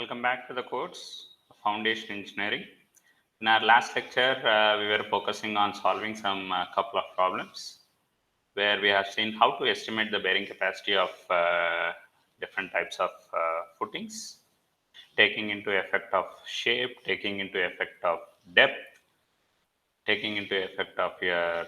Welcome back to the course Foundation Engineering. In our last lecture, we were focusing on solving some couple of problems where we have seen how to estimate the bearing capacity of different types of footings, taking into effect of shape, taking into effect of depth, taking into effect of your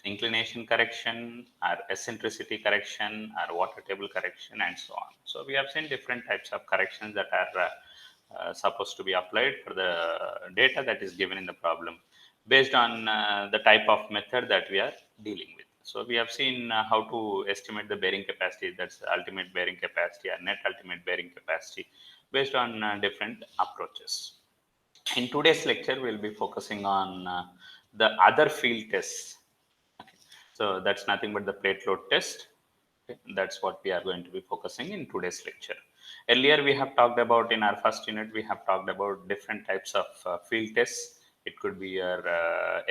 inclination correction, or eccentricity correction, or water table correction, and so on. So we have seen different types of corrections that are supposed to be applied for the data that is given in the problem based on the type of method that we are dealing with. So we have seen how to estimate the bearing capacity, that's the ultimate bearing capacity or net ultimate bearing capacity, based on different approaches. In today's lecture, we'll be focusing on the other field tests. Okay. So that's nothing but the plate load test. Okay. That's what we are going to be focusing in today's lecture. Earlier, we have talked about in our first unit, we have talked about different types of field tests. It could be your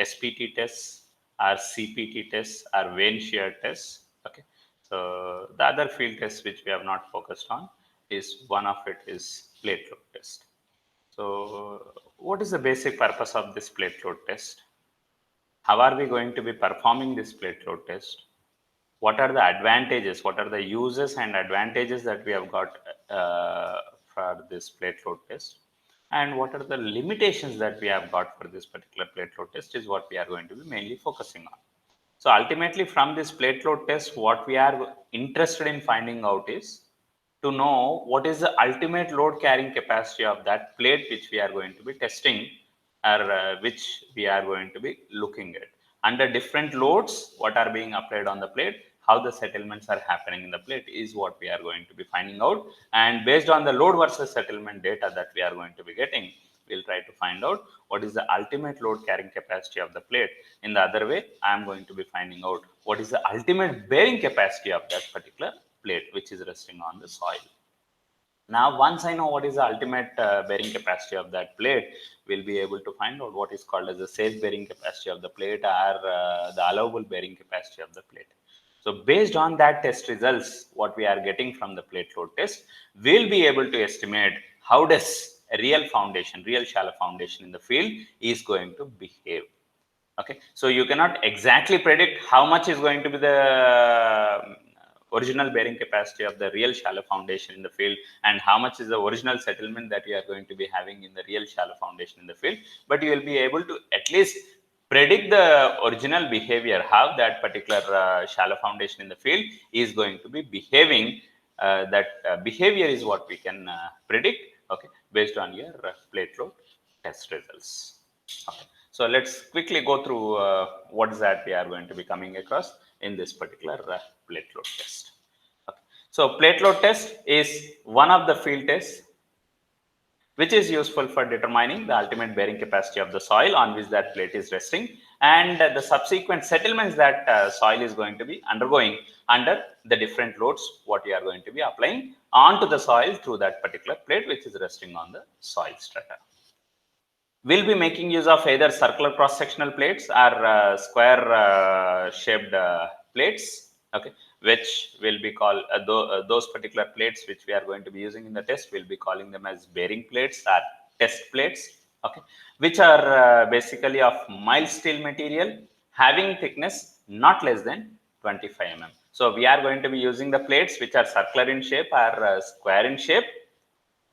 SPT tests, or CPT tests, or vane shear tests. Okay. So the other field tests which we have not focused on is one of it is plate load test. So, what is the basic purpose of this plate load test? How are we going to be performing this plate load test? What are the advantages? What are the uses and advantages that we have got for this plate load test? And what are the limitations that we have got for this particular plate load test is what we are going to be mainly focusing on. So, ultimately, from this plate load test, what we are interested in finding out is to know what is the ultimate load carrying capacity of that plate which we are going to be testing, or which we are going to be looking at. Under different loads, what are being applied on the plate, how the settlements are happening in the plate is what we are going to be finding out. And based on the load versus settlement data that we are going to be getting, we'll try to find out what is the ultimate load carrying capacity of the plate. In the other way, I am going to be finding out what is the ultimate bearing capacity of that particular plate which is resting on the soil. Now, once I know what is the ultimate bearing capacity of that plate, we'll be able to find out what is called as the safe bearing capacity of the plate, or the allowable bearing capacity of the plate. So, based on that test results, what we are getting from the plate load test, we'll be able to estimate how does a real foundation, real shallow foundation in the field is going to behave. Okay, so you cannot exactly predict how much is going to be the original bearing capacity of the real shallow foundation in the field, and how much is the original settlement that you are going to be having in the real shallow foundation in the field, but you will be able to at least predict the original behavior, how that particular shallow foundation in the field is going to be behaving. That behavior is what we can predict, okay, based on your plate load test results. Okay. So let's quickly go through what is that we are going to be coming across in this particular plate load test. Okay. So plate load test is one of the field tests which is useful for determining the ultimate bearing capacity of the soil on which that plate is resting, and the subsequent settlements that soil is going to be undergoing under the different loads what we are going to be applying onto the soil through that particular plate which is resting on the soil strata. We'll be making use of either circular cross-sectional plates or square shaped plates, okay, which will be called those particular plates which we are going to be using in the test. We'll be calling them as bearing plates or test plates, okay, which are basically of mild steel material having thickness not less than 25 mm. So we are going to be using the plates which are circular in shape or square in shape,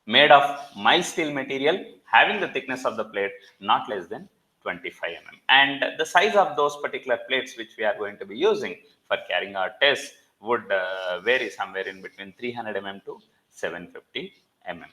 made of mild steel material having the thickness of the plate not less than 25 mm. And the size of those particular plates which we are going to be using for carrying our test would vary somewhere in between 300 mm to 750 mm.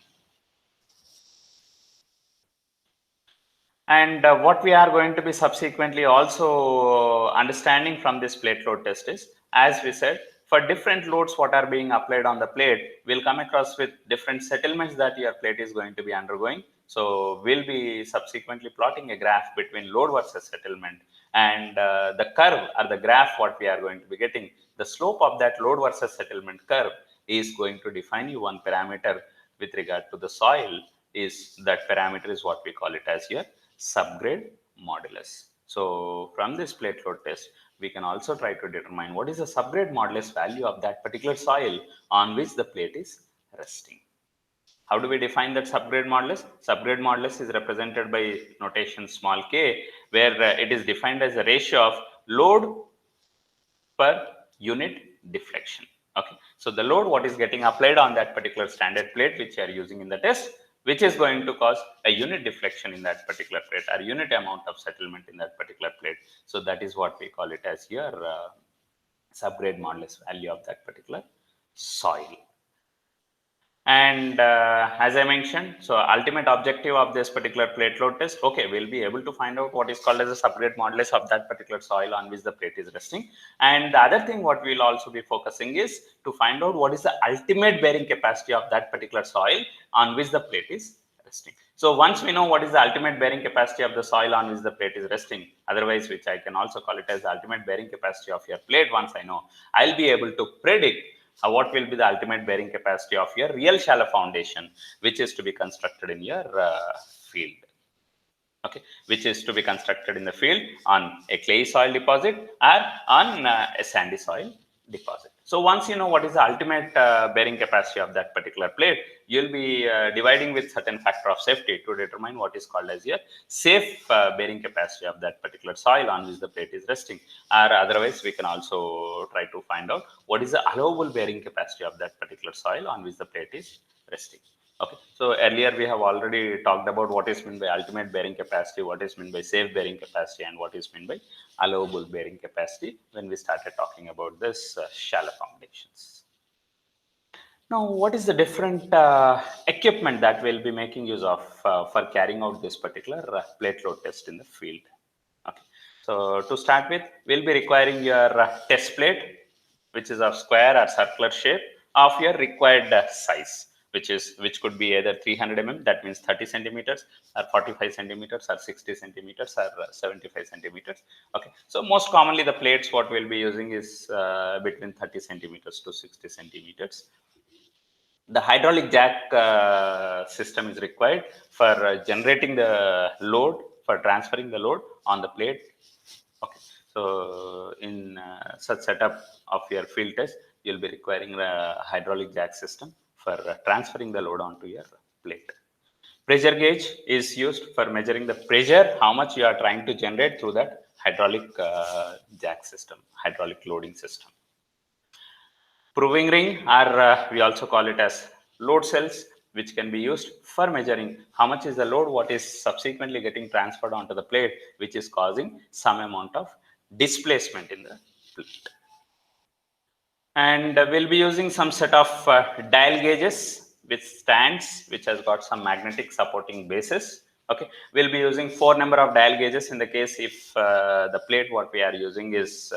And what we are going to be subsequently also understanding from this plate load test is, as we said, for different loads what are being applied on the plate, we'll come across with different settlements that your plate is going to be undergoing. So we'll be subsequently plotting a graph between load versus settlement, and the curve or the graph what we are going to be getting, the slope of that load versus settlement curve is going to define you one parameter with regard to the soil. Is that parameter is what we call it as your subgrade modulus. So from this plate load test, we can also try to determine what is the subgrade modulus value of that particular soil on which the plate is resting. How do we define that subgrade modulus? Subgrade modulus is represented by notation small k, where it is defined as a ratio of load per unit deflection. Okay, so the load what is getting applied on that particular standard plate which you are using in the test, which is going to cause a unit deflection in that particular plate or unit amount of settlement in that particular plate. So that is what we call it as your subgrade modulus value of that particular soil. And as I mentioned, so ultimate objective of this particular plate load test, okay, we'll be able to find out what is called as a subgrade modulus of that particular soil on which the plate is resting. And the other thing what we'll also be focusing is to find out what is the ultimate bearing capacity of that particular soil on which the plate is resting. So once we know what is the ultimate bearing capacity of the soil on which the plate is resting, otherwise which I can also call it as the ultimate bearing capacity of your plate, once I know, I'll be able to predict what will be the ultimate bearing capacity of your real shallow foundation, which is to be constructed in your field. Okay, which is to be constructed in the field on a clay soil deposit or on a sandy soil deposit. So once you know what is the ultimate bearing capacity of that particular plate, you'll be dividing with certain factor of safety to determine what is called as your safe bearing capacity of that particular soil on which the plate is resting. Or otherwise, we can also try to find out what is the allowable bearing capacity of that particular soil on which the plate is resting. Okay, so earlier we have already talked about what is meant by ultimate bearing capacity, what is meant by safe bearing capacity, and what is meant by allowable bearing capacity when we started talking about this shallow foundations. Now, what is the different equipment that we'll be making use of for carrying out this particular plate load test in the field? Okay, so to start with, we'll be requiring your test plate, which is of square or circular shape of your required size, which could be either 300 mm, that means 30 centimeters, or 45 centimeters, or 60 centimeters, or 75 centimeters. Okay, so most commonly the plates what we'll be using is between 30 centimeters to 60 centimeters. The hydraulic jack system is required for generating the load, for transferring the load on the plate. Okay, so in such setup of your field test, you'll be requiring a hydraulic jack system for transferring the load onto your plate. Pressure gauge is used for measuring the pressure, how much you are trying to generate through that hydraulic jack system, hydraulic loading system. Proving ring, or we also call it as load cells, which can be used for measuring how much is the load what is subsequently getting transferred onto the plate, which is causing some amount of displacement in the plate. And we'll be using some set of dial gauges with stands, which has got some magnetic supporting bases. Okay, we'll be using 4 number of dial gauges in the case if the plate what we are using is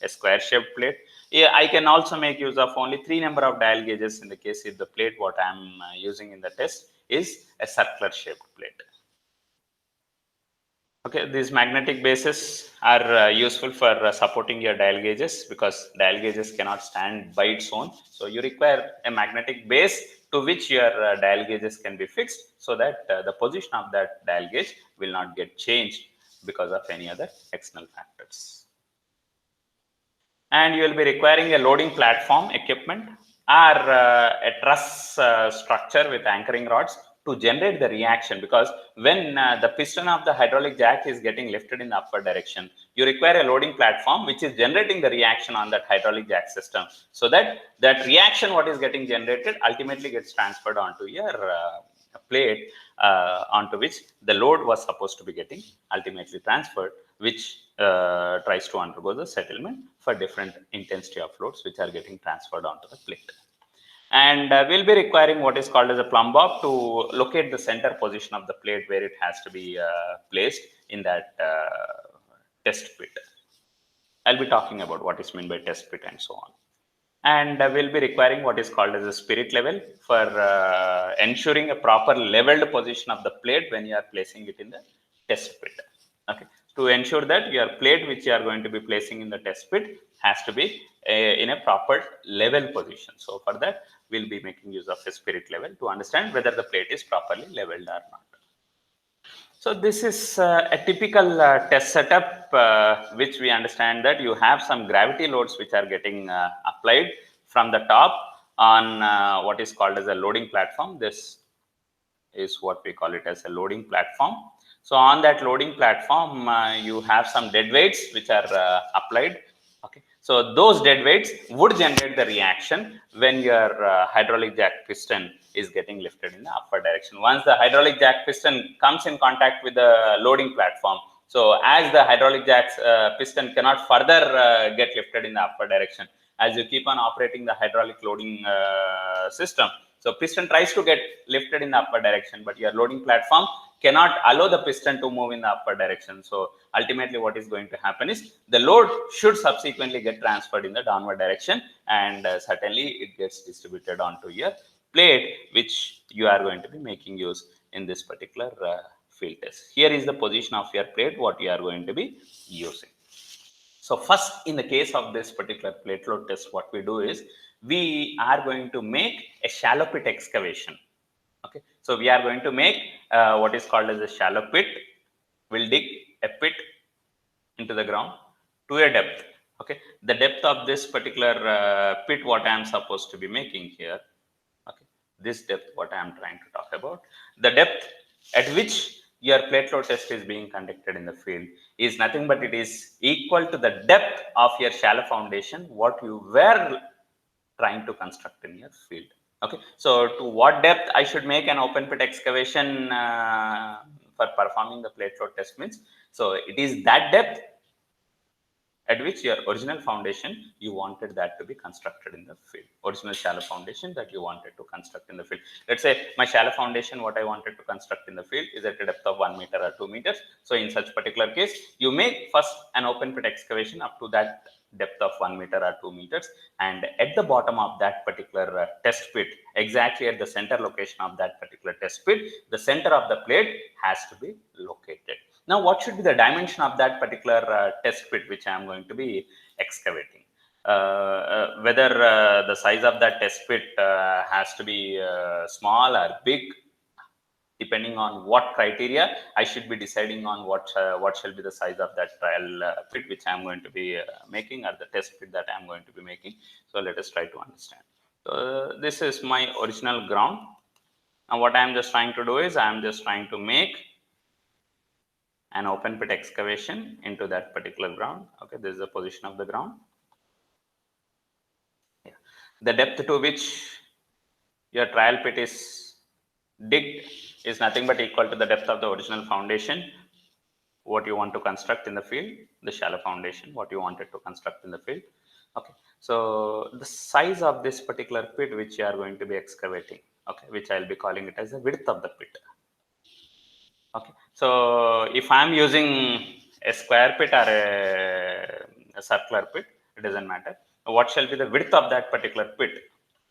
a square shaped plate. Yeah, I can also make use of only 3 number of dial gauges in the case if the plate what I'm using in the test is a circular shaped plate. Okay, these magnetic bases are useful for supporting your dial gauges, because dial gauges cannot stand by its own. So you require a magnetic base to which your dial gauges can be fixed, so that the position of that dial gauge will not get changed because of any other external factors. And you will be requiring a loading platform equipment or a truss structure with anchoring rods to generate the reaction, because when the piston of the hydraulic jack is getting lifted in the upward direction, you require a loading platform which is generating the reaction on that hydraulic jack system, so that that reaction what is getting generated ultimately gets transferred onto your plate onto which the load was supposed to be getting ultimately transferred, which tries to undergo the settlement for different intensity of loads which are getting transferred onto the plate. And we'll be requiring what is called as a plumb bob to locate the center position of the plate where it has to be placed in that test pit. I'll be talking about what is meant by test pit and so on. And we'll be requiring what is called as a spirit level for ensuring a proper leveled position of the plate when you are placing it in the test pit. Okay, to ensure that your plate which you are going to be placing in the test pit has to be in a proper level position. So for that, we'll be making use of a spirit level to understand whether the plate is properly leveled or not. So this is a typical test setup, which we understand that you have some gravity loads which are getting applied from the top on what is called as a loading platform. This is what we call it as a loading platform. So on that loading platform, you have some dead weights which are applied. Okay, so those dead weights would generate the reaction when your hydraulic jack piston is getting lifted in the upward direction. Once the hydraulic jack piston comes in contact with the loading platform, so as the hydraulic jack's piston cannot further get lifted in the upward direction, as you keep on operating the hydraulic loading system, so piston tries to get lifted in the upward direction, but your loading platform cannot allow the piston to move in the upward direction. So ultimately what is going to happen is the load should subsequently get transferred in the downward direction, and certainly it gets distributed onto your plate, which you are going to be making use in this particular field test. Here is the position of your plate, what you are going to be using. So first, in the case of this particular plate load test, what we do is we are going to make a shallow pit excavation. Okay, so we are going to make what is called as a shallow pit. We'll dig a pit into the ground to a depth. Okay, the depth of this particular pit, what I am supposed to be making here. Okay, this depth, what I am trying to talk about, the depth at which your plate load test is being conducted in the field is nothing but it is equal to the depth of your shallow foundation what you were trying to construct in your field. Okay, so to what depth I should make an open pit excavation for performing the plate load test means, so it is that depth at which your original foundation you wanted that to be constructed in the field, original shallow foundation that you wanted to construct in the field. Let's say my shallow foundation what I wanted to construct in the field is at a depth of 1 meter or 2 meters. So in such particular case, you make first an open pit excavation up to that depth of 1 meter or 2 meters, and at the bottom of that particular test pit, exactly at the center location of that particular test pit, the center of the plate has to be located. Now, what should be the dimension of that particular test pit which I am going to be excavating? Whether the size of that test pit has to be small or big, depending on what criteria, I should be deciding on what shall be the size of that trial pit which I am going to be making, or the test pit that I am going to be making. So let us try to understand. So this is my original ground. Now what I am just trying to do is I am just trying to make an open pit excavation into that particular ground. Okay, this is the position of the ground. Yeah. The depth to which your trial pit is digged is nothing but equal to the depth of the original foundation what you want to construct in the field, the shallow foundation what you wanted to construct in the field. Okay, so the size of this particular pit which you are going to be excavating, okay, which I'll be calling it as the width of the pit. Okay, so if I'm using a square pit or a circular pit, it doesn't matter. What shall be the width of that particular pit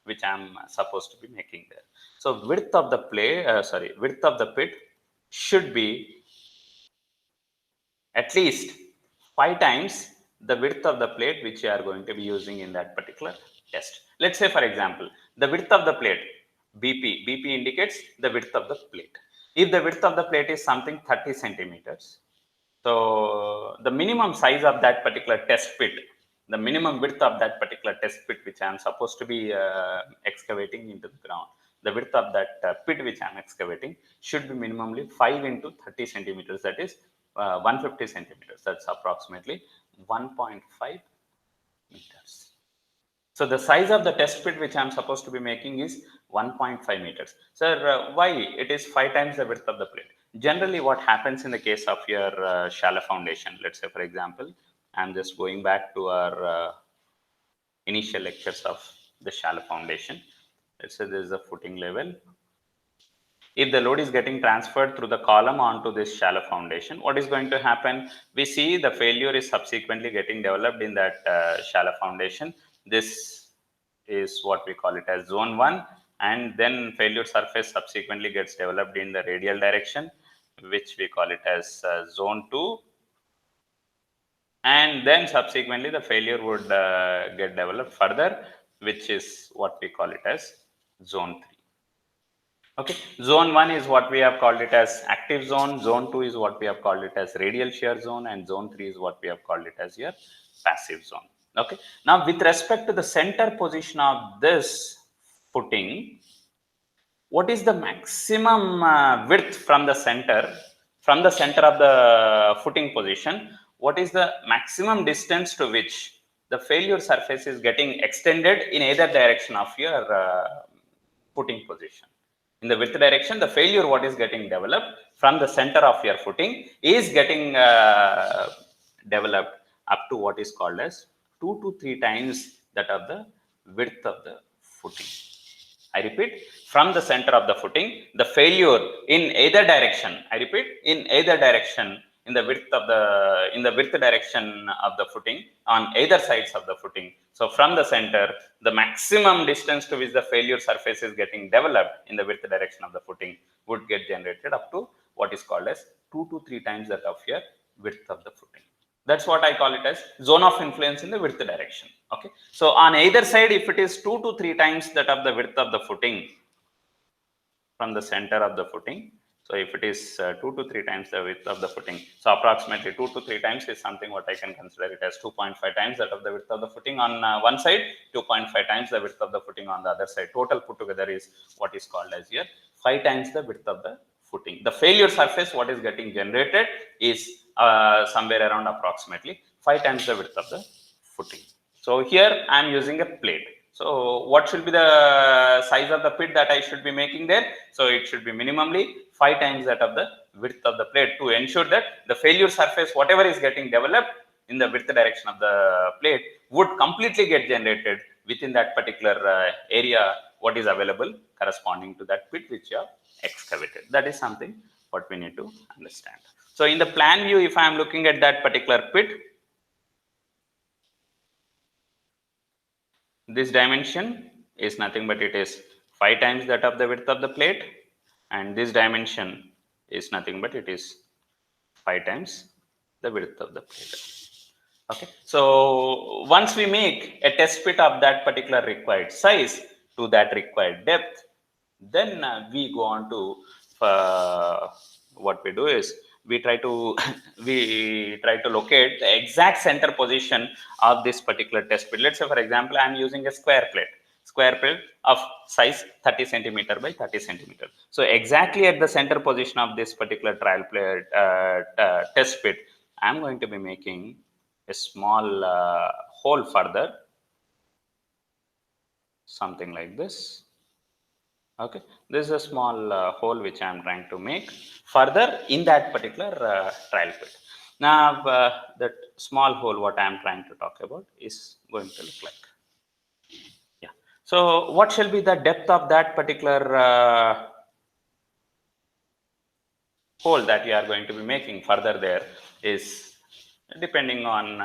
which I'm supposed to be making there? So width of the width of the pit should be at least 5 times the width of the plate which you are going to be using in that particular test. Let's say, for example, the width of the plate, BP indicates the width of the plate. If the width of the plate is something 30 centimeters, so the minimum size of that particular test pit, the minimum width of that particular test pit which I am supposed to be excavating into the ground, the width of that pit which I am excavating should be minimally 5 into 30 centimeters, that is 150 centimeters, that's approximately 1.5 meters. So the size of the test pit which I am supposed to be making is 1.5 meters. Sir, why it is 5 times the width of the plate? Generally, what happens in the case of your shallow foundation, let's say, for example, I'm just going back to our initial lectures of the shallow foundation. Let's say this is the footing level. If the load is getting transferred through the column onto this shallow foundation, what is going to happen? We see the failure is subsequently getting developed in that shallow foundation. This is what we call it as zone 1, and then failure surface subsequently gets developed in the radial direction, which we call it as zone 2, and then subsequently the failure would get developed further, which is what we call it as zone 3. Okay, zone 1 is what we have called it as active zone, zone 2 is what we have called it as radial shear zone, and zone 3 is what we have called it as your passive zone. Okay, now with respect to the center position of this footing, what is the maximum width from the center of the footing position, what is the maximum distance to which the failure surface is getting extended in either direction of your footing position. In the width direction, the failure what is getting developed from the center of your footing is getting developed up to what is called as 2 to 3 times that of the width of the footing. I repeat, from the center of the footing, the failure in either direction, I repeat, in either direction, in the width direction of the footing, on either sides of the footing. So from the center, the maximum distance to which the failure surface is getting developed in the width direction of the footing would get generated up to what is called as 2 to 3 times that of your width of the footing. That's what I call it as zone of influence in the width direction. Okay. So on either side, if it is 2 to 3 times that of the width of the footing from the center of the footing. So if it is 2 to 3 times the width of the footing, so approximately 2 to 3 times is something what I can consider it as 2.5 times that of the width of the footing on one side, 2.5 times the width of the footing on the other side. Total put together is what is called as here 5 times the width of the footing. The failure surface what is getting generated is somewhere around approximately 5 times the width of the footing. So here I am using a plate. So what should be the size of the pit that I should be making there? So it should be minimally 5 times that of the width of the plate to ensure that the failure surface, whatever is getting developed in the width direction of the plate, would completely get generated within that particular area what is available corresponding to that pit which you have excavated. That is something what we need to understand. So in the plan view, if I am looking at that particular pit, this dimension is nothing but it is 5 times that of the width of the plate, and this dimension is nothing but it is 5 times the width of the plate. Okay, so once we make a test pit of that particular required size to that required depth, then we go on to what we do is we try to locate the exact center position of this particular test pit. Let's say for example I am using a square plate of size 30 centimeter by 30 centimeter. So exactly at the center position of this particular trial plate test pit, I am going to be making a small hole further, something like this. Okay, this is a small hole which I am trying to make further in that particular trial pit. Now that small hole what I am trying to talk about is going to look like, yeah. So what shall be the depth of that particular hole that we are going to be making further there is depending on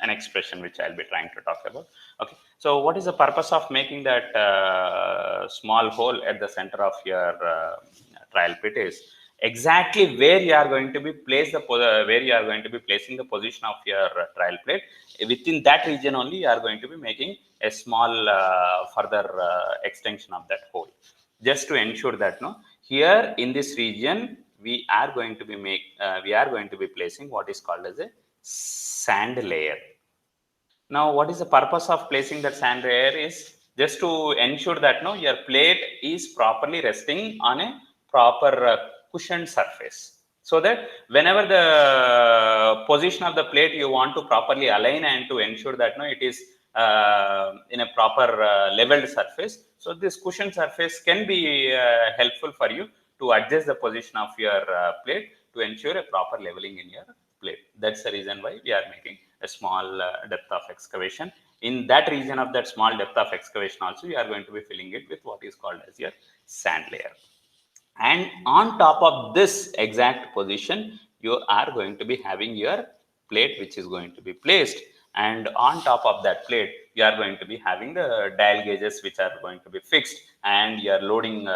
an expression which I'll be trying to talk about. Okay, so what is the purpose of making that small hole at the center of your trial pit is exactly where you are going to be placing the position of your trial plate. Within that region only you are going to be making a small further extension of that hole, just to ensure that here in this region we are going to be placing what is called as a sand layer. Now what is the purpose of placing that sand layer is just to ensure that your plate is properly resting on a proper cushioned surface, so that whenever the position of the plate you want to properly align and to ensure that it is in a proper leveled surface, so this cushioned surface can be helpful for you to adjust the position of your plate to ensure a proper leveling in your plate. That's the reason why we are making a small depth of excavation. In that region of that small depth of excavation also, you are going to be filling it with what is called as your sand layer. And on top of this exact position, you are going to be having your plate which is going to be placed, and on top of that plate you are going to be having the dial gauges which are going to be fixed, and your loading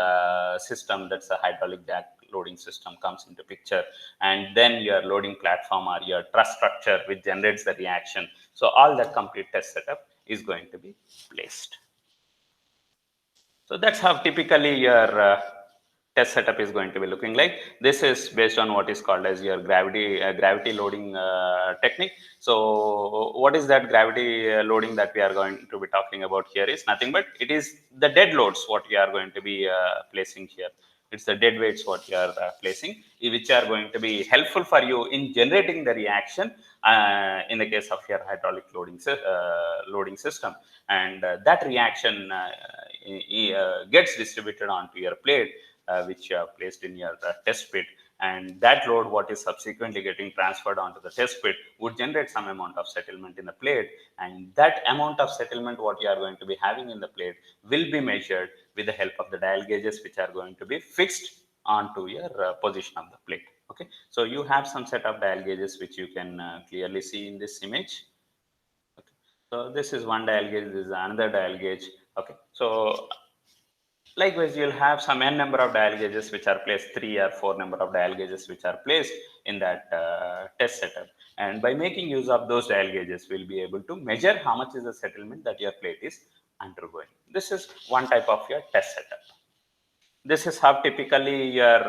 system, that's a hydraulic jack loading system, comes into picture, and then your loading platform or your truss structure which generates the reaction. So all that complete test setup is going to be placed. So that's how typically your test setup is going to be looking like. This is based on what is called as your gravity loading technique. So what is that gravity loading that we are going to be talking about here is nothing but it is the dead loads what we are going to be placing here. It's the dead weights what you are placing, which are going to be helpful for you in generating the reaction in the case of your hydraulic loading system. And that reaction gets distributed onto your plate, which you have placed in your test pit. And that load, what is subsequently getting transferred onto the test pit, would generate some amount of settlement in the plate. And that amount of settlement, what you are going to be having in the plate, will be measured with the help of the dial gauges, which are going to be fixed onto your position of the plate. Okay, so you have some set of dial gauges which you can clearly see in this image. Okay. So this is one dial gauge, this is another dial gauge. Okay, so likewise, you'll have some n number of dial gauges which are placed, 3 or 4 number of dial gauges which are placed in that test setup. And by making use of those dial gauges, we'll be able to measure how much is the settlement that your plate is undergoing. This is one type of your test setup. This is how typically your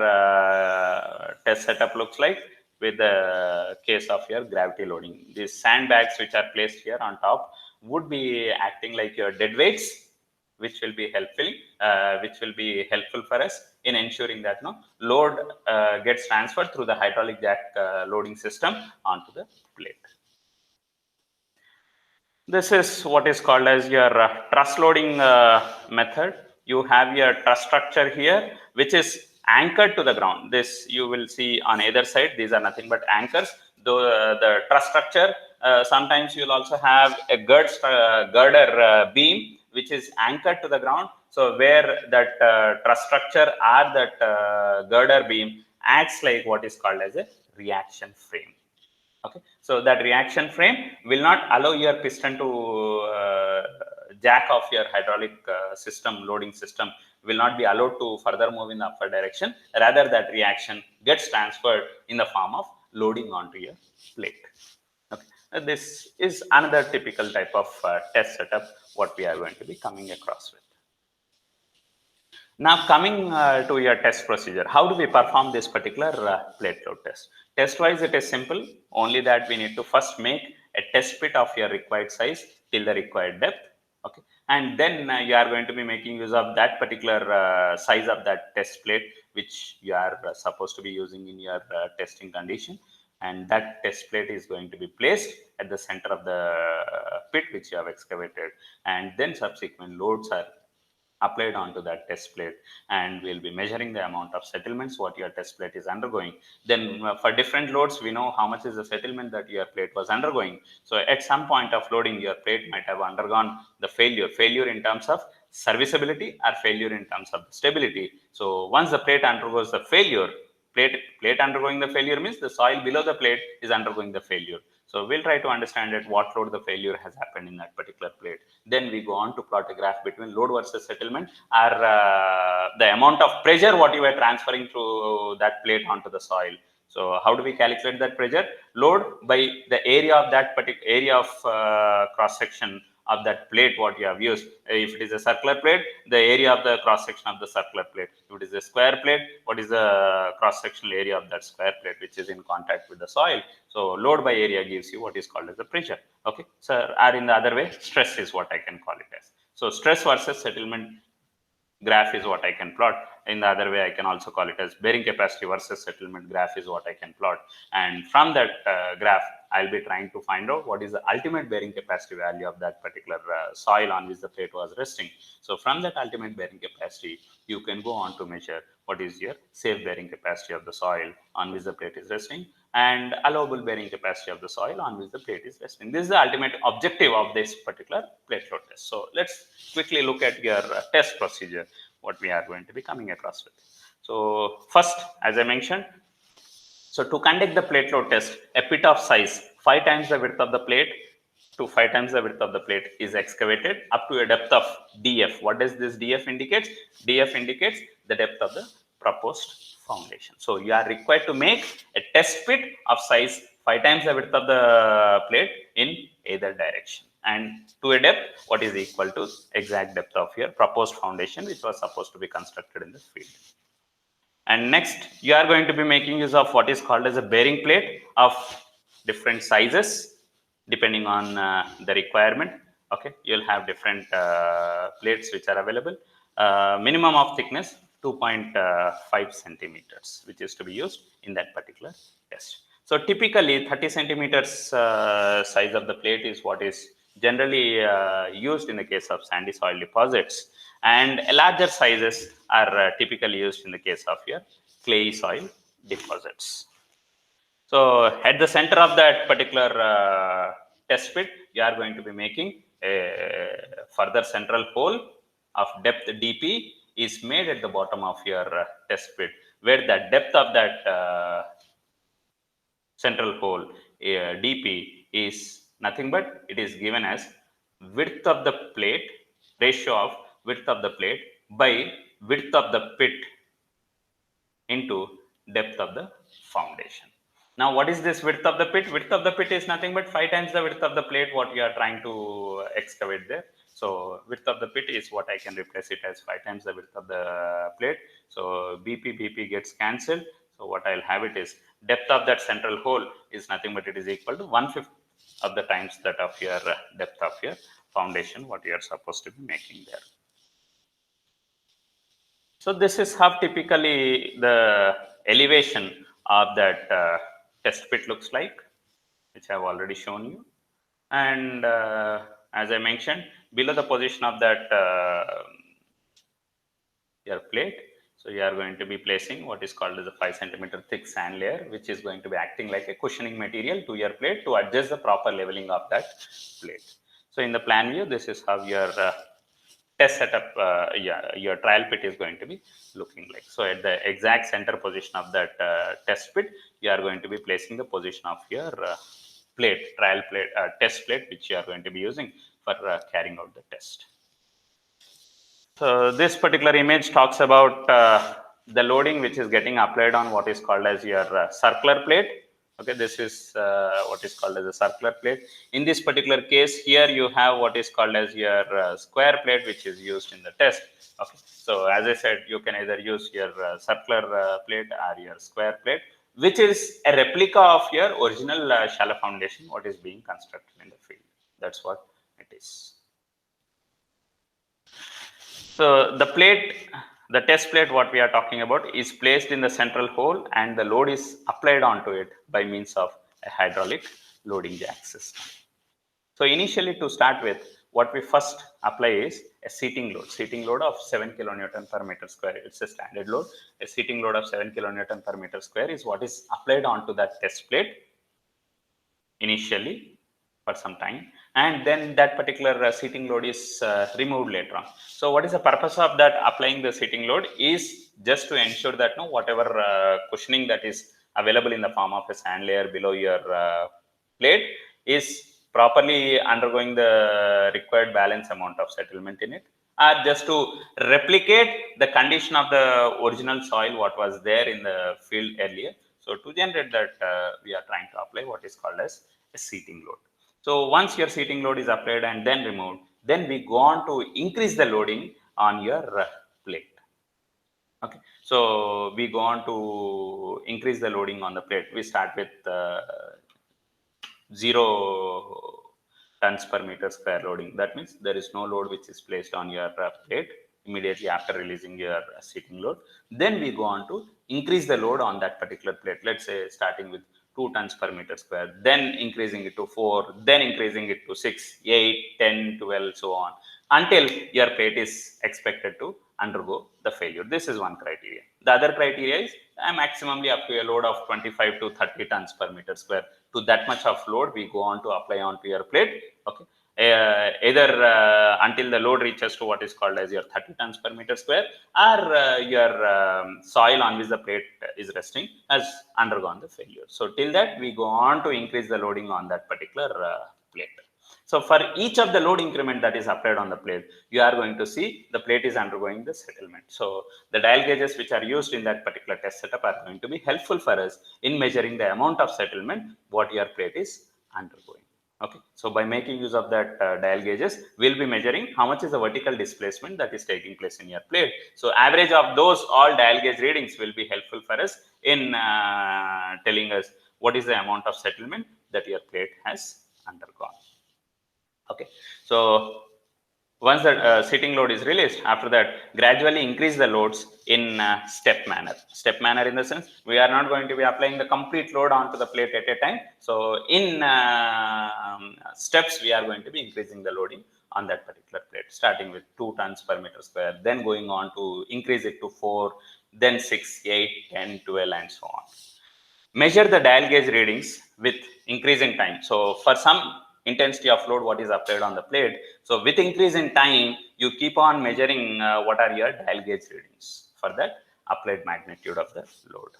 test setup looks like with the case of your gravity loading. These sandbags which are placed here on top would be acting like your dead weights, which will be helpful for us in ensuring that no load gets transferred through the hydraulic jack loading system onto the plate. This is what is called as your truss loading method. You have your truss structure here, which is anchored to the ground. This you will see on either side. These are nothing but anchors. Though the truss structure, sometimes you will also have a girder beam, which is anchored to the ground. So where that truss structure or that girder beam acts like what is called as a reaction frame. Okay, so that reaction frame will not allow your piston to jack off your hydraulic system, loading system will not be allowed to further move in the upward direction. Rather, that reaction gets transferred in the form of loading onto your plate. Okay, this is another typical type of test setup what we are going to be coming across with. Now coming to your test procedure, how do we perform this particular plate load test? Test wise it is simple, only that we need to first make a test pit of your required size till the required depth. Okay, and then you are going to be making use of that particular size of that test plate which you are supposed to be using in your testing condition. And that test plate is going to be placed at the center of the pit which you have excavated, and then subsequent loads are applied onto that test plate, and we'll be measuring the amount of settlements what your test plate is undergoing. Then for different loads, we know how much is the settlement that your plate was undergoing. So at some point of loading, your plate might have undergone the failure in terms of serviceability or failure in terms of stability. So once the plate undergoes the failure, plate undergoing the failure means the soil below the plate is undergoing the failure. So we'll try to understand at what load the failure has happened in that particular plate. Then we go on to plot a graph between load versus settlement, or the amount of pressure what you are transferring through that plate onto the soil. So how do we calculate that pressure? Load by the area of that particular area of cross section of that plate what you have used. If it is a circular plate, the area of the cross section of the circular plate. If it is a square plate, what is the cross sectional area of that square plate which is in contact with the soil? So load by area gives you what is called as the pressure. Okay, so or in the other way, stress is what I can call it as. So stress versus settlement graph is what I can plot. In the other way, I can also call it as bearing capacity versus settlement graph is what I can plot. And from that graph, I'll be trying to find out what is the ultimate bearing capacity value of that particular soil on which the plate was resting. So from that ultimate bearing capacity, you can go on to measure what is your safe bearing capacity of the soil on which the plate is resting, and allowable bearing capacity of the soil on which the plate is resting. This is the ultimate objective of this particular plate load test. So let's quickly look at your test procedure, what we are going to be coming across with. So first, as I mentioned, so to conduct the plate load test, a pit of size 5 times the width of the plate to 5 times the width of the plate is excavated up to a depth of df. What does this df indicate? Df indicates the depth of the proposed foundation. So you are required to make a test pit of size 5 times the width of the plate in either direction, and to a depth what is equal to exact depth of your proposed foundation which was supposed to be constructed in the field. And next, you are going to be making use of what is called as a bearing plate of different sizes depending on the requirement. Okay, you'll have different plates which are available. Minimum of thickness 2.5 centimeters, which is to be used in that particular test. So typically 30 centimeters size of the plate is what is generally used in the case of sandy soil deposits, and larger sizes are typically used in the case of your clay soil deposits. So at the center of that particular test pit, you are going to be making a further central hole of depth dp is made at the bottom of your test pit, where the depth of that central hole dp is nothing but it is given as width of the plate, ratio of width of the plate by width of the pit into depth of the foundation. Now, what is this width of the pit? Width of the pit is nothing but 5 times the width of the plate what you are trying to excavate there. So, width of the pit is what I can replace it as 5 times the width of the plate. So, BP gets cancelled. So, what I'll have it is depth of that central hole is nothing but it is equal to 1/5 of the times that of your depth of your foundation what you are supposed to be making there. So this is how typically the elevation of that test pit looks like, which I have already shown you. And as I mentioned, below the position of that your plate, so you are going to be placing what is called as a 5 centimeter thick sand layer, which is going to be acting like a cushioning material to your plate to adjust the proper leveling of that plate. So in the plan view, this is how your test setup, your trial pit is going to be looking like. So at the exact center position of that test pit, you are going to be placing the position of your plate, trial plate, test plate, which you are going to be using for carrying out the test. So this particular image talks about the loading which is getting applied on what is called as your circular plate. Okay, this is what is called as a circular plate. In this particular case, here you have what is called as your square plate, which is used in the test. Okay, so as I said, you can either use your circular plate or your square plate, which is a replica of your original shallow foundation, what is being constructed in the field. That's what it is. So the plate, the test plate what we are talking about is placed in the central hole and the load is applied onto it by means of a hydraulic loading jack system. So initially to start with, what we first apply is a seating load of 7 kilonewton per meter square. It's a standard load. A seating load of 7 kilonewton per meter square is what is applied onto that test plate initially for some time, and then that particular seating load is removed later on. So what is the purpose of that applying the seating load is just to ensure that no whatever cushioning that is available in the form of a sand layer below your plate is properly undergoing the required balance amount of settlement in it, or just to replicate the condition of the original soil what was there in the field earlier. So to generate that, we are trying to apply what is called as a seating load. So once your seating load is applied and then removed, then we go on to increase the loading on your plate. Okay, so we go on to increase the loading on the plate. We start with 0 tons per meter square loading. That means there is no load which is placed on your plate immediately after releasing your seating load. Then we go on to increase the load on that particular plate. Let's say starting with 2 tons per meter square, then increasing it to 4, then increasing it to 6, 8, 10, 12, so on, until your plate is expected to undergo the failure. This is one criteria. The other criteria is maximally up to a load of 25 to 30 tons per meter square. To that much of load, we go on to apply onto your plate. Okay, either until the load reaches to what is called as your 30 tons per meter square, or your soil on which the plate is resting has undergone the failure. So till that, we go on to increase the loading on that particular plate. So for each of the load increment that is applied on the plate, you are going to see the plate is undergoing the settlement. So the dial gauges which are used in that particular test setup are going to be helpful for us in measuring the amount of settlement what your plate is undergoing. Okay, so by making use of that dial gauges, we'll be measuring how much is the vertical displacement that is taking place in your plate. So average of those all dial gauge readings will be helpful for us in telling us what is the amount of settlement that your plate has undergone. Okay, so once the sitting load is released, after that, gradually increase the loads in step manner. Step manner in the sense, we are not going to be applying the complete load onto the plate at a time. So in steps, we are going to be increasing the loading on that particular plate, starting with 2 tons per meter square, then going on to increase it to 4, then 6, 8, 10, 12, and so on. Measure the dial gauge readings with increasing time. So for some intensity of load, what is applied on the plate. So with increase in time, you keep on measuring what are your dial gauge readings for that applied magnitude of the load.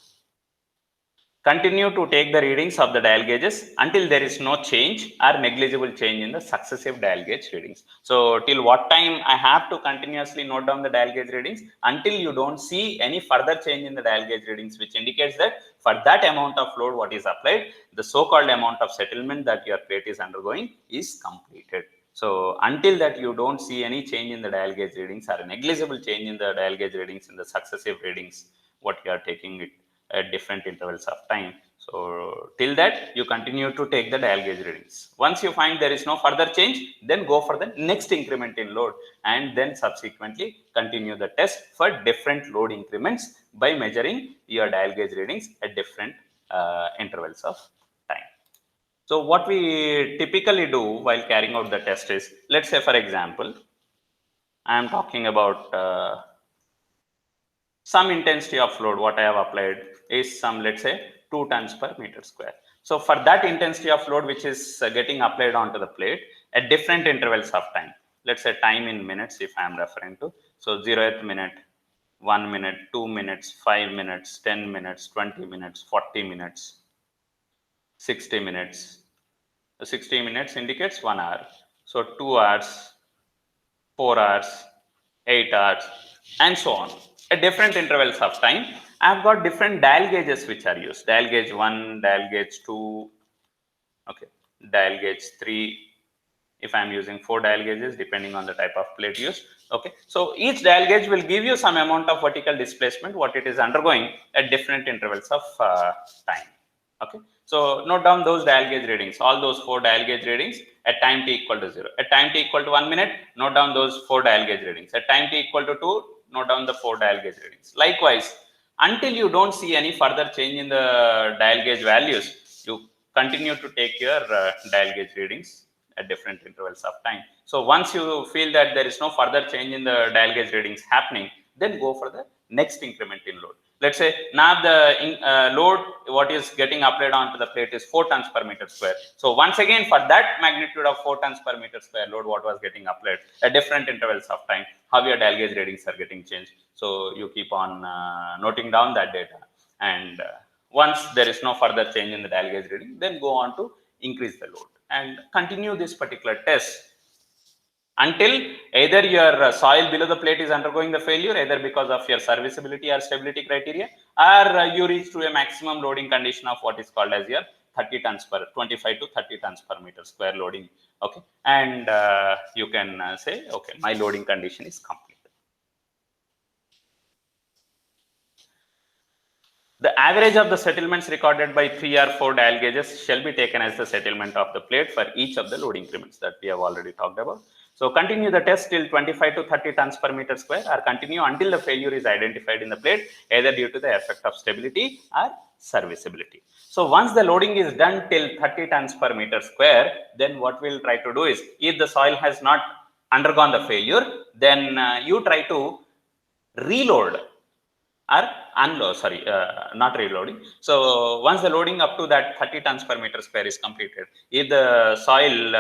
Continue to take the readings of the dial gauges until there is no change or negligible change in the successive dial gauge readings. So till what time I have to continuously note down the dial gauge readings? Until you don't see any further change in the dial gauge readings, which indicates that for that amount of load what is applied, the so-called amount of settlement that your plate is undergoing is completed. So until that you don't see any change in the dial gauge readings or a negligible change in the dial gauge readings in the successive readings, what you are taking it at different intervals of time. So till that you continue to take the dial gauge readings. Once you find there is no further change, then go for the next increment in load and then subsequently continue the test for different load increments by measuring your dial gauge readings at different intervals of time. So what we typically do while carrying out the test is, let's say for example, I am talking about some intensity of load what I have applied is some, let's say 2 tons per meter square. So for that intensity of load which is getting applied onto the plate at different intervals of time, let's say time in minutes if I am referring to. So 0th minute, 1 minute, 2 minutes, 5 minutes, 10 minutes, 20 minutes, 40 minutes, 60 minutes. 60 minutes indicates 1 hour. So 2 hours, 4 hours, 8 hours, and so on. At different intervals of time, I've got different dial gauges which are used. Dial gauge 1, dial gauge 2, okay, dial gauge 3. If I'm using 4 dial gauges, depending on the type of plate used. Okay, so each dial gauge will give you some amount of vertical displacement, what it is undergoing at different intervals of time. Okay, so note down those dial gauge readings, all those 4 dial gauge readings at time t equal to 0. At time t equal to 1 minute, note down those 4 dial gauge readings. At time t equal to 2, note down the 4 dial gauge readings. Likewise, until you don't see any further change in the dial gauge values, you continue to take your dial gauge readings at different intervals of time. So once you feel that there is no further change in the dial gauge readings happening, then go for the next increment in load. Let's say now the load what is getting applied onto the plate is 4 tons per meter square. So once again for that magnitude of 4 tons per meter square load what was getting applied at different intervals of time, how your dial gauge readings are getting changed. So you keep on noting down that data, and once there is no further change in the dial gauge reading, then go on to increase the load and continue this particular test until either your soil below the plate is undergoing the failure, either because of your serviceability or stability criteria, or you reach to a maximum loading condition of what is called as your 30 tons per 25 to 30 tons per meter square loading. Okay, and you can say, okay, my loading condition is complete. The average of the settlements recorded by 3 or 4 dial gauges shall be taken as the settlement of the plate for each of the load increments that we have already talked about. So continue the test till 25 to 30 tons per meter square, or continue until the failure is identified in the plate, either due to the effect of stability or serviceability. So once the loading is done till 30 tons per meter square, then what we'll try to do is, if the soil has not undergone the failure, then you try to reload or unload, sorry, not reloading. So once the loading up to that 30 tons per meter square is completed, if the soil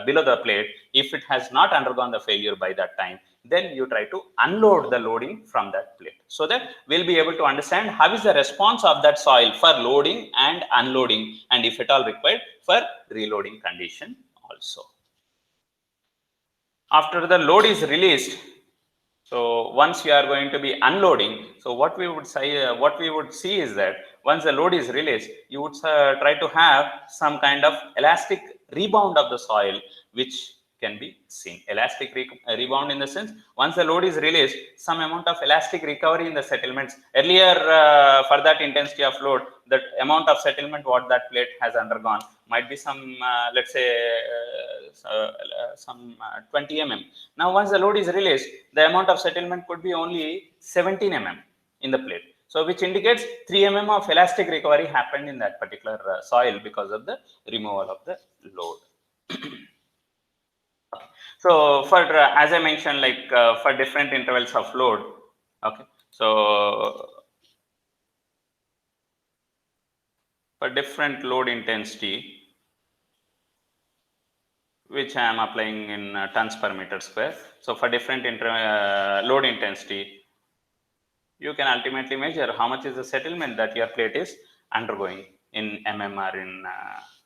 below the plate, if it has not undergone the failure by that time, then you try to unload the loading from that plate, so that we'll be able to understand how is the response of that soil for loading and unloading, and if at all required for reloading condition also. After the load is released, so once you are going to be unloading, so what we would say, what we would see is that once the load is released, you would try to have some kind of elastic rebound of the soil, which can be seen. Elastic rebound in the sense, once the load is released, some amount of elastic recovery in the settlements. Earlier, for that intensity of load, that amount of settlement what that plate has undergone might be some, let's say, some 20 mm. Now, once the load is released, the amount of settlement could be only 17 mm in the plate. So, which indicates 3 mm of elastic recovery happened in that particular soil because of the removal of the load. So, for as I mentioned, like for different intervals of load, okay. So, for different load intensity, which I am applying in tons per meter square. So, for different load intensity, you can ultimately measure how much is the settlement that your plate is undergoing in mm or in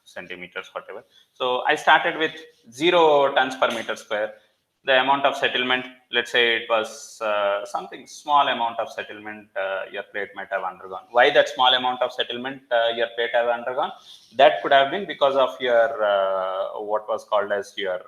centimeters, whatever. So, I started with 0 tons per meter square. The amount of settlement, let's say it was something small amount of settlement your plate might have undergone. Why that small amount of settlement your plate have undergone? That could have been because of your what was called as your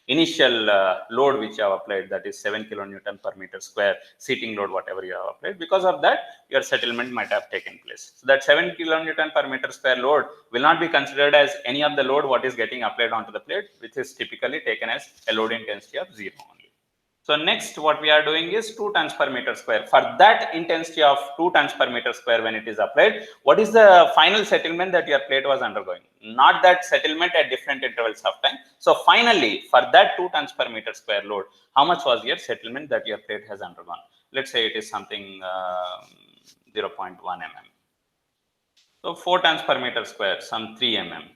initial load which you have applied, that is 7 kilonewton per meter square seating load, whatever you have applied. Because of that, your settlement might have taken place. So that 7 kilonewton per meter square load will not be considered as any of the load what is getting applied onto the plate, which is typically taken as a load intensity of 0 only. So next what we are doing is 2 tons per meter square. For that intensity of 2 tons per meter square when it is applied, what is the final settlement that your plate was undergoing? Not that settlement at different intervals of time. So finally, for that 2 tons per meter square load, how much was your settlement that your plate has undergone? Let's say it is something 0.1 mm. So 4 tons per meter square, some 3 mm.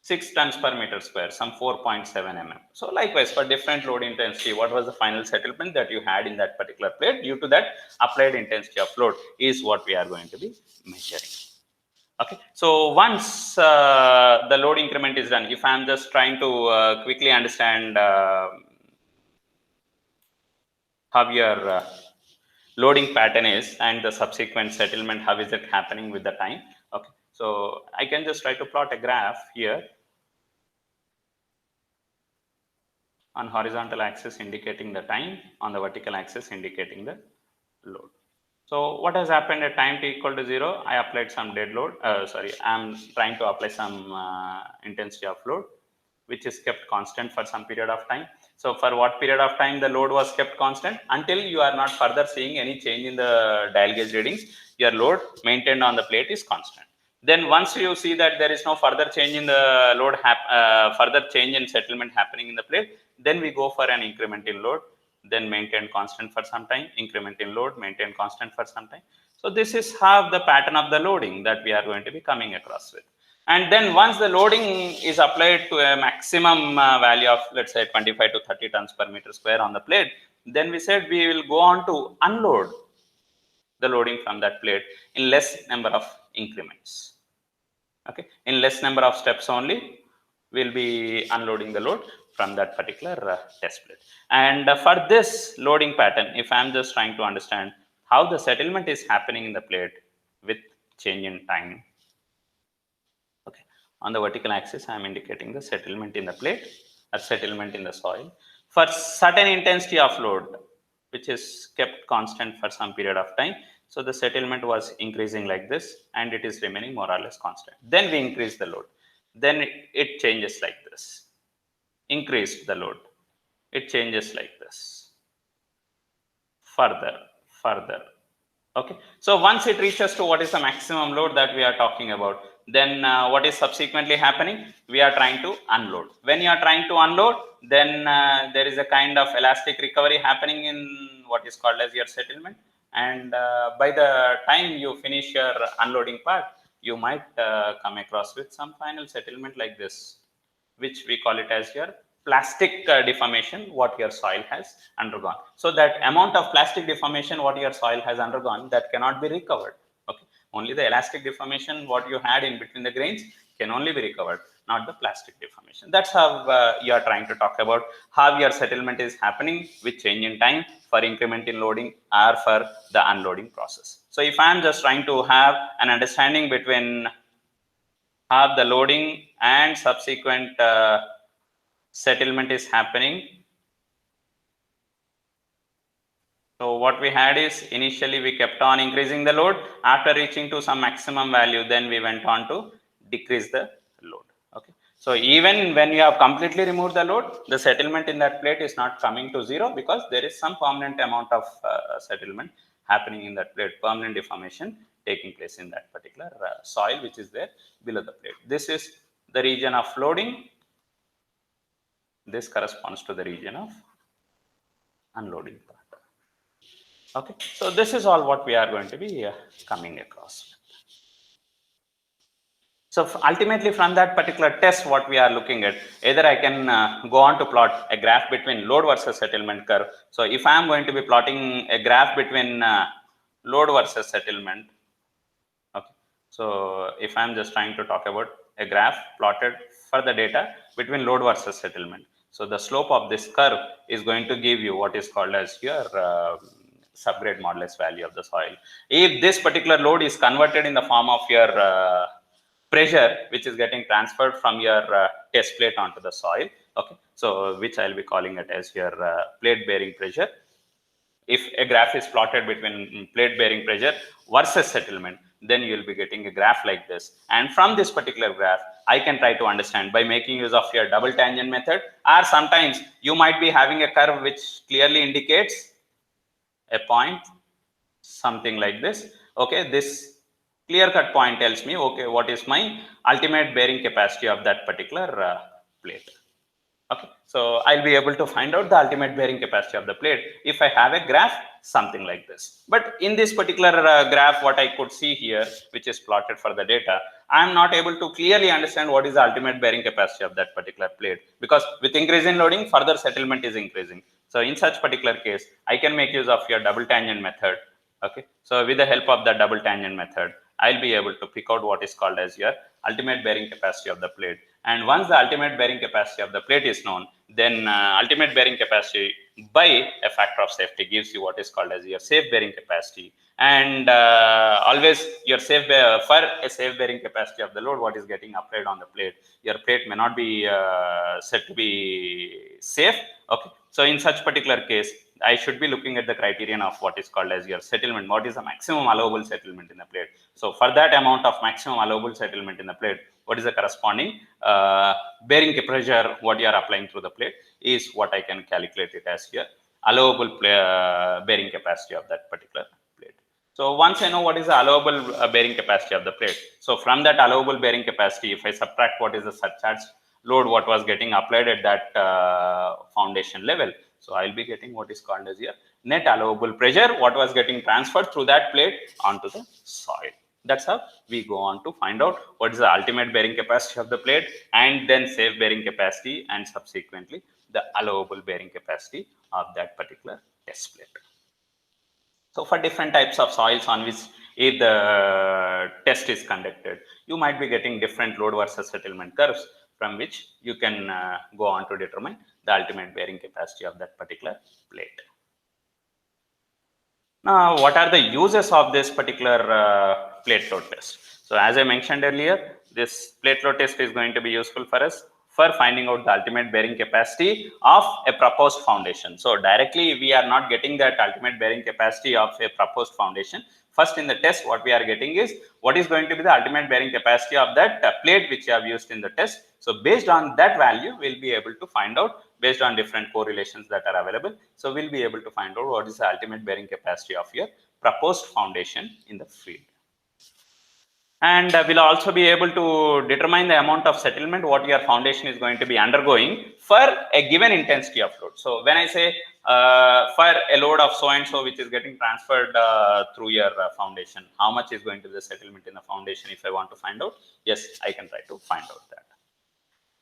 6 tons per meter square, some 4.7 mm. So likewise, for different load intensity, what was the final settlement that you had in that particular plate due to that applied intensity of load is what we are going to be measuring. Okay, so once the load increment is done, if I am just trying to quickly understand how your loading pattern is and the subsequent settlement, how is it happening with the time? Okay, so I can just try to plot a graph here. On horizontal axis indicating the time, on the vertical axis indicating the load. So what has happened at time t equal to 0? I applied some dead load. Sorry, I am trying to apply some intensity of load, which is kept constant for some period of time. So for what period of time the load was kept constant? Until you are not further seeing any change in the dial gauge readings, your load maintained on the plate is constant. Then once you see that there is no further change in the load, further change in settlement happening in the plate, then we go for an increment in load, then maintain constant for some time, increment in load, maintain constant for some time. So this is how the pattern of the loading that we are going to be coming across with. And then once the loading is applied to a maximum value of, let's say, 25 to 30 tons per meter square on the plate, then we said we will go on to unload the loading from that plate in less number of increments. Okay, in less number of steps only, we'll be unloading the load from that particular test plate. And for this loading pattern, if I'm just trying to understand how the settlement is happening in the plate with change in time. Okay, on the vertical axis, I'm indicating the settlement in the plate or settlement in the soil. For certain intensity of load, which is kept constant for some period of time, so the settlement was increasing like this and it is remaining more or less constant. Then we increase the load. Then it changes like this. Increased the load. It changes like this. Further. Okay. So once it reaches to what is the maximum load that we are talking about, then what is subsequently happening? We are trying to unload. When you are trying to unload, then there is a kind of elastic recovery happening in what is called as your settlement. And by the time you finish your unloading part, you might come across with some final settlement like this, which we call it as your plastic deformation what your soil has undergone. So that amount of plastic deformation what your soil has undergone, that cannot be recovered. Okay, only the elastic deformation what you had in between the grains can only be recovered, not the plastic deformation. That's how you are trying to talk about how your settlement is happening with change in time for increment in loading or for the unloading process. So if I am just trying to have an understanding between have the loading and subsequent settlement is happening. So what we had is initially we kept on increasing the load. After reaching to some maximum value, then we went on to decrease the load. Okay. So even when you have completely removed the load, the settlement in that plate is not coming to zero because there is some permanent amount of settlement happening in that plate, permanent deformation taking place in that particular soil which is there below the plate. This is the region of loading. This corresponds to the region of unloading part. Okay, so this is all what we are going to be coming across. So ultimately from that particular test, what we are looking at, either I can go on to plot a graph between load versus settlement curve. So if I am going to be plotting a graph between load versus settlement, okay. So if I am just trying to talk about a graph plotted for the data between load versus settlement. So the slope of this curve is going to give you what is called as your subgrade modulus value of the soil. If this particular load is converted in the form of your pressure, which is getting transferred from your test plate onto the soil, okay, so which I'll be calling it as your plate bearing pressure. If a graph is plotted between plate bearing pressure versus settlement, then you will be getting a graph like this. And from this particular graph, I can try to understand by making use of your double tangent method, or sometimes you might be having a curve which clearly indicates a point, something like this. Okay, this clear cut point tells me, okay, what is my ultimate bearing capacity of that particular plate. Okay, so I'll be able to find out the ultimate bearing capacity of the plate if I have a graph something like this. But in this particular graph, what I could see here, which is plotted for the data, I'm not able to clearly understand what is the ultimate bearing capacity of that particular plate, because with increase in loading, further settlement is increasing. So in such particular case, I can make use of your double tangent method. Okay, so with the help of the double tangent method, I'll be able to pick out what is called as your ultimate bearing capacity of the plate. And once the ultimate bearing capacity of the plate is known, then ultimate bearing capacity by a factor of safety gives you what is called as your safe bearing capacity. And always your for a safe bearing capacity of the load, what is getting applied on the plate, your plate may not be said to be safe. Okay, so in such particular case, I should be looking at the criterion of what is called as your settlement. What is the maximum allowable settlement in the plate? So for that amount of maximum allowable settlement in the plate, what is the corresponding bearing pressure what you are applying through the plate is what I can calculate it as here allowable bearing capacity of that particular plate. So once I know what is the allowable bearing capacity of the plate, so from that allowable bearing capacity, if I subtract what is the surcharge load what was getting applied at that foundation level, so I'll be getting what is called as your net allowable pressure what was getting transferred through that plate onto the soil. That's how we go on to find out what is the ultimate bearing capacity of the plate, and then safe bearing capacity, and subsequently the allowable bearing capacity of that particular test plate. So for different types of soils on which the test is conducted, you might be getting different load versus settlement curves from which you can go on to determine the ultimate bearing capacity of that particular plate. Now, what are the uses of this particular plate load test? So as I mentioned earlier, this plate load test is going to be useful for us for finding out the ultimate bearing capacity of a proposed foundation. So directly we are not getting that ultimate bearing capacity of a proposed foundation. First in the test, what we are getting is what is going to be the ultimate bearing capacity of that plate which you have used in the test. So based on that value, we'll be able to find out based on different correlations that are available. So we'll be able to find out what is the ultimate bearing capacity of your proposed foundation in the field. And we'll also be able to determine the amount of settlement what your foundation is going to be undergoing for a given intensity of load. So when I say for a load of so and so which is getting transferred through your foundation, how much is going to be the settlement in the foundation if I want to find out? Yes, I can try to find out that.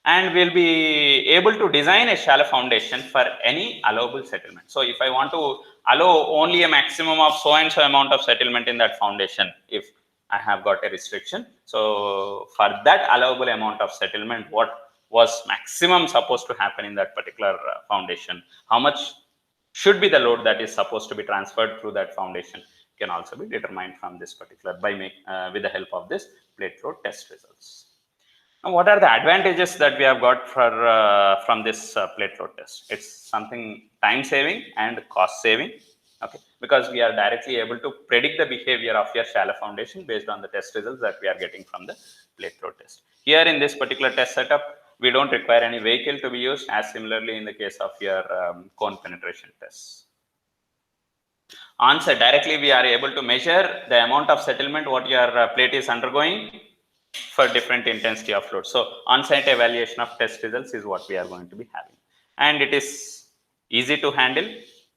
And we'll be able to design a shallow foundation for any allowable settlement. So if I want to allow only a maximum of so and so amount of settlement in that foundation, if I have got a restriction, so for that allowable amount of settlement, what was maximum supposed to happen in that particular foundation, how much should be the load that is supposed to be transferred through that foundation can also be determined from this particular by with the help of this plate load test results. Now, what are the advantages that we have got for from this plate load test? It's something time saving and cost saving. Okay, because we are directly able to predict the behavior of your shallow foundation based on the test results that we are getting from the plate load test. Here in this particular test setup, we don't require any vehicle to be used, as similarly in the case of your cone penetration tests. Answer directly, we are able to measure the amount of settlement what your plate is undergoing for different intensity of load. So on-site evaluation of test results is what we are going to be having, and it is easy to handle.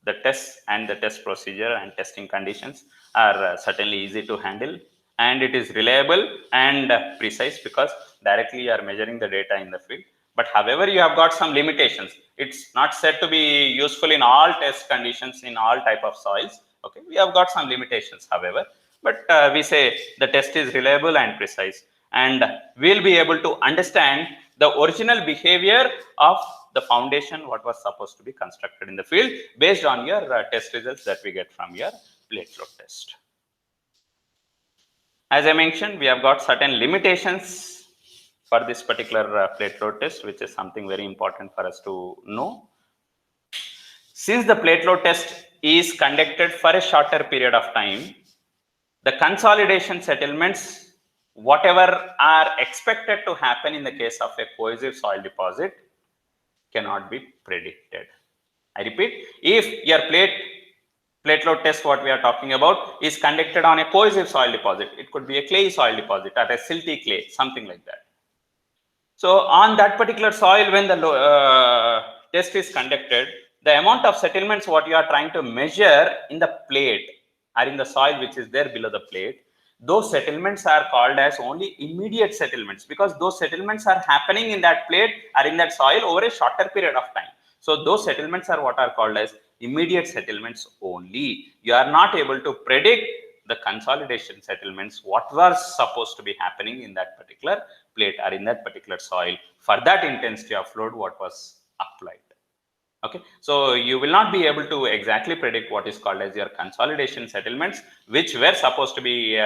The tests and the test procedure and testing conditions are certainly easy to handle, and it is reliable and precise because directly you are measuring the data in the field. But however, you have got some limitations. It's not said to be useful in all test conditions in all type of soils. Okay, we have got some limitations, however, but we say the test is reliable and precise, and we'll be able to understand the original behavior of the foundation what was supposed to be constructed in the field based on your test results that we get from your plate load test. As I mentioned, we have got certain limitations for this particular plate load test, which is something very important for us to know. Since the plate load test is conducted for a shorter period of time, the consolidation settlements, whatever are expected to happen in the case of a cohesive soil deposit, cannot be predicted. I repeat, if your plate load test what we are talking about is conducted on a cohesive soil deposit, it could be a clay soil deposit or a silty clay, something like that. So on that particular soil, when the test is conducted, the amount of settlements what you are trying to measure in the plate or in the soil which is there below the plate, those settlements are called as only immediate settlements, because those settlements are happening in that plate or in that soil over a shorter period of time. So those settlements are what are called as immediate settlements only. You are not able to predict the consolidation settlements what was supposed to be happening in that particular plate or in that particular soil for that intensity of load what was applied. Okay, so you will not be able to exactly predict what is called as your consolidation settlements, which were supposed to be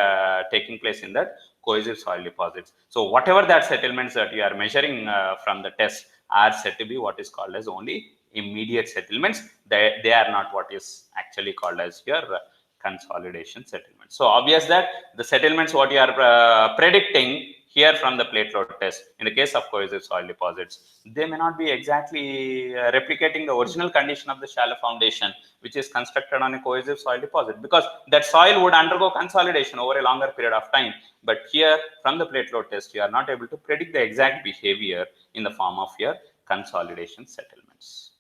taking place in that cohesive soil deposits. So whatever that settlements that you are measuring from the test are said to be what is called as only immediate settlements. They are not what is actually called as your consolidation settlements. So obvious that the settlements what you are predicting here from the plate load test in the case of cohesive soil deposits, they may not be exactly replicating the original condition of the shallow foundation which is constructed on a cohesive soil deposit, because that soil would undergo consolidation over a longer period of time. But here from the plate load test, you are not able to predict the exact behavior in the form of your consolidation settlements.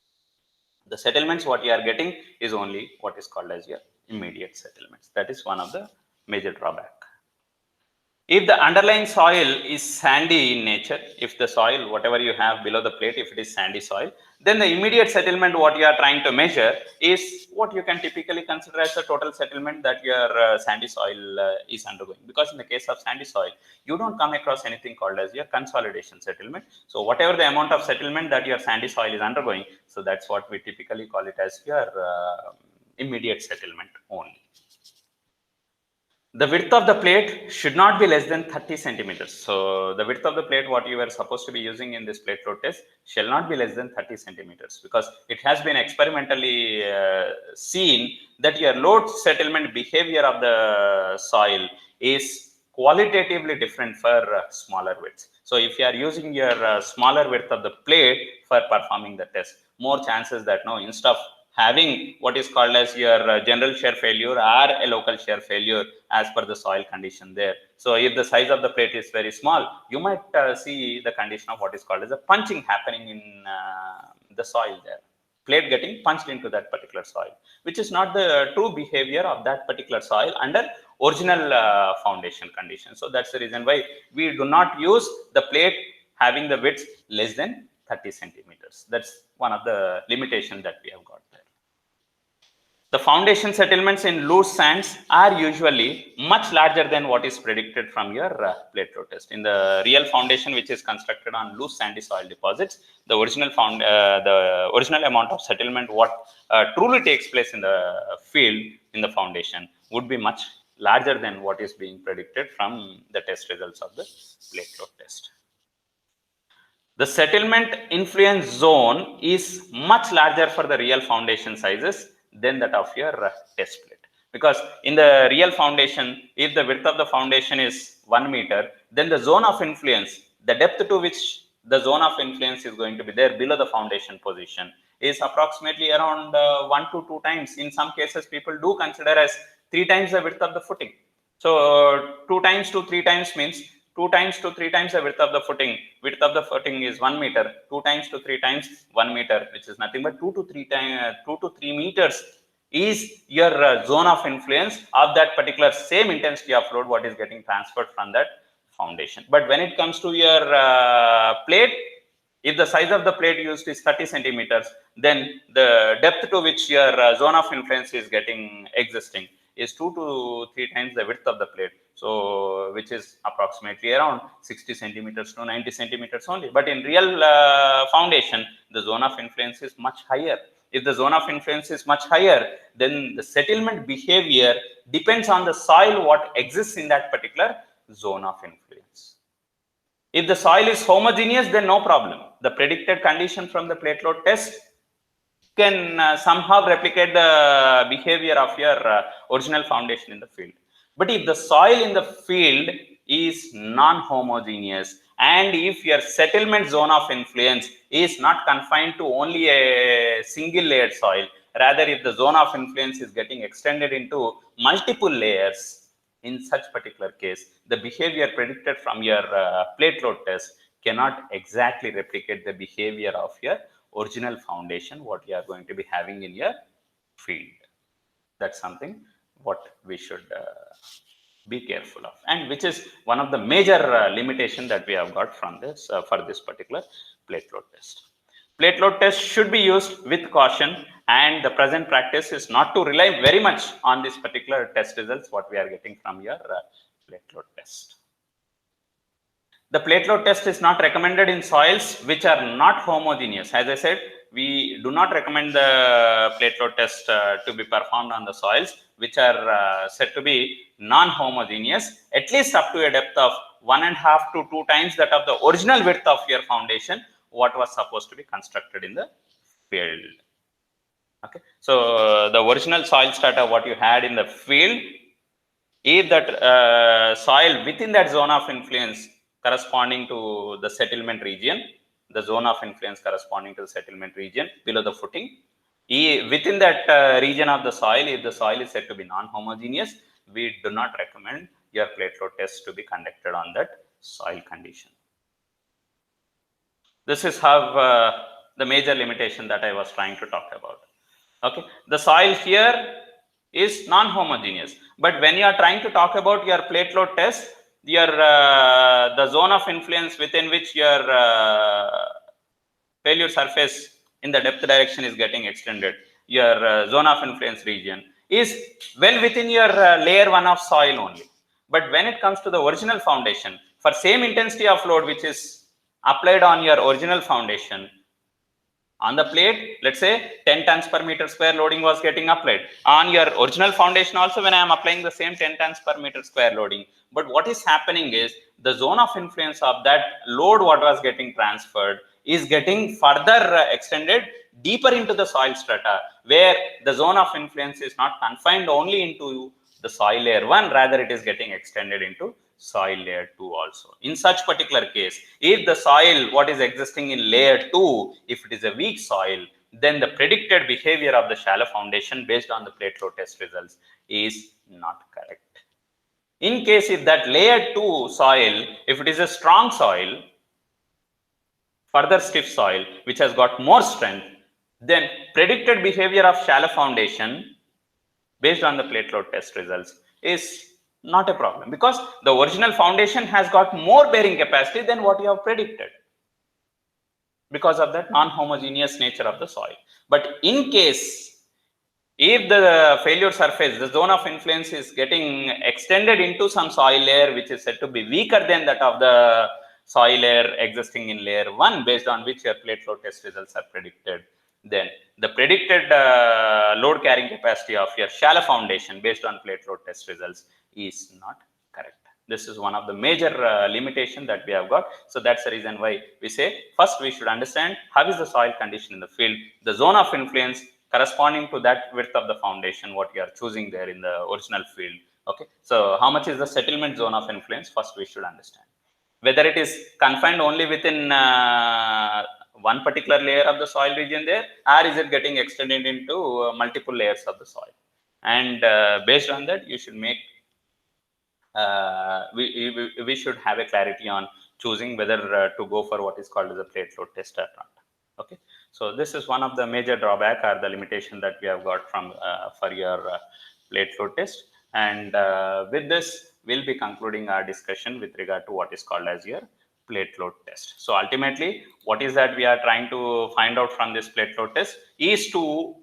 The settlements what you are getting is only what is called as your immediate settlements. That is one of the major drawback. If the underlying soil is sandy in nature, if the soil, whatever you have below the plate, if it is sandy soil, then the immediate settlement what you are trying to measure is what you can typically consider as the total settlement that your sandy soil is undergoing. Because in the case of sandy soil, you don't come across anything called as your consolidation settlement. So whatever the amount of settlement that your sandy soil is undergoing, so that's what we typically call it as your immediate settlement only. The width of the plate should not be less than 30 centimeters. So the width of the plate what you were supposed to be using in this plate load test shall not be less than 30 centimeters, because it has been experimentally seen that your load settlement behavior of the soil is qualitatively different for smaller widths. So if you are using your smaller width of the plate for performing the test, more chances that instead of having what is called as your general shear failure or a local shear failure as per the soil condition there. So if the size of the plate is very small, you might see the condition of what is called as a punching happening in the soil there. Plate getting punched into that particular soil, which is not the true behavior of that particular soil under original foundation condition. So that's the reason why we do not use the plate having the width less than 30 centimeters. That's one of the limitations that we have got there. The foundation settlements in loose sands are usually much larger than what is predicted from your plate load test. In the real foundation, which is constructed on loose sandy soil deposits, the original amount of settlement what truly takes place in the field in the foundation would be much larger than what is being predicted from the test results of the plate load test. the settlement influence zone is much larger for the real foundation sizes than that of your test plate. Because in the real foundation, if the width of the foundation is 1 meter, then the zone of influence, the depth to which the zone of influence is going to be there below the foundation position is approximately around 1 to 2 times. In some cases, people do consider as 3 times the width of the footing. So 2 times to 3 times means 2 times to 3 times the width of the footing. Width of the footing is 1 meter. 2 times to 3 times 1 meter, which is nothing but 2 to 3 meters is your zone of influence of that particular same intensity of load what is getting transferred from that foundation. But when it comes to your plate, if the size of the plate used is 30 centimeters, then the depth to which your zone of influence is getting existing is 2 to 3 times the width of the plate. So, which is approximately around 60 centimeters to 90 centimeters only. But in real foundation, the zone of influence is much higher. If the zone of influence is much higher, then the settlement behavior depends on the soil what exists in that particular zone of influence. If the soil is homogeneous, then no problem. The predicted condition from the plate load test can somehow replicate the behavior of your original foundation in the field. But if the soil in the field is non-homogeneous, and if your settlement zone of influence is not confined to only a single layered soil, rather if the zone of influence is getting extended into multiple layers, in such particular case, the behavior predicted from your plate load test cannot exactly replicate the behavior of your original foundation, what you are going to be having in your field. That's something what we should be careful of, and which is one of the major limitation that we have got from this for this particular plate load test. Plate load test should be used with caution, and the present practice is not to rely very much on this particular test results what we are getting from your plate load test. The plate load test is not recommended in soils which are not homogeneous. As I said, we do not recommend the plate load test to be performed on the soils which are said to be non-homogeneous, at least up to a depth of 1.5 to 2 times that of the original width of your foundation, what was supposed to be constructed in the field. Okay, so the original soil strata what you had in the field, if that soil within that zone of influence corresponding to the settlement region, the zone of influence corresponding to the settlement region below the footing, within that region of the soil, if the soil is said to be non-homogeneous, we do not recommend your plate load test to be conducted on that soil condition. This is how the major limitation that I was trying to talk about. Okay, the soil here is non-homogeneous, but when you are trying to talk about your plate load test, your the zone of influence within which your failure surface in the depth direction is getting extended, your zone of influence region is well within your layer 1 of soil only. But when it comes to the original foundation, for same intensity of load which is applied on your original foundation, on the plate, let's say 10 tons per meter square loading was getting applied. On your original foundation also, when I am applying the same 10 tons per meter square loading, but what is happening is the zone of influence of that load what was getting transferred is getting further extended deeper into the soil strata, where the zone of influence is not confined only into the soil layer 1, rather it is getting extended into soil layer 2 also. In such particular case, if the soil what is existing in layer 2, if it is a weak soil, then the predicted behavior of the shallow foundation based on the plate load test results is not correct. In case if that layer 2 soil, if it is a strong soil, further stiff soil which has got more strength, then predicted behavior of shallow foundation based on the plate load test results is not a problem, because the original foundation has got more bearing capacity than what you have predicted because of that non-homogeneous nature of the soil. But in case if the failure surface, the zone of influence is getting extended into some soil layer which is said to be weaker than that of the soil layer existing in layer 1 based on which your plate load test results are predicted, then the predicted load carrying capacity of your shallow foundation based on plate load test results is not correct. This is one of the major limitation that we have got. So that's the reason why we say first we should understand how is the soil condition in the field, the zone of influence corresponding to that width of the foundation what you are choosing there in the original field. Okay, so how much is the settlement zone of influence? First we should understand whether it is confined only within one particular layer of the soil region there, or is it getting extended into multiple layers of the soil. And based on that, you should make we should have a clarity on choosing whether to go for what is called as a plate load test or not. Okay, so this is one of the major drawback or the limitation that we have got from for your plate load test. And with this, we'll be concluding our discussion with regard to what is called as your plate load test. So ultimately, what is that we are trying to find out from this plate load test is to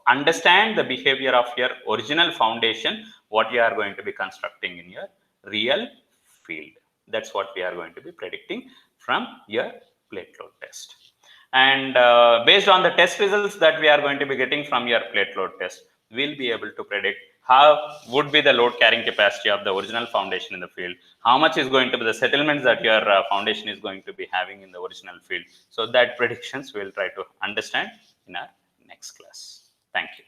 understand the behavior of your original foundation, what you are going to be constructing in your real field. That's what we are going to be predicting from your plate load test. And based on the test results that we are going to be getting from your plate load test, we'll be able to predict how would be the load carrying capacity of the original foundation in the field, how much is going to be the settlements that your foundation is going to be having in the original field. So that predictions we'll try to understand in our next class. Thank you.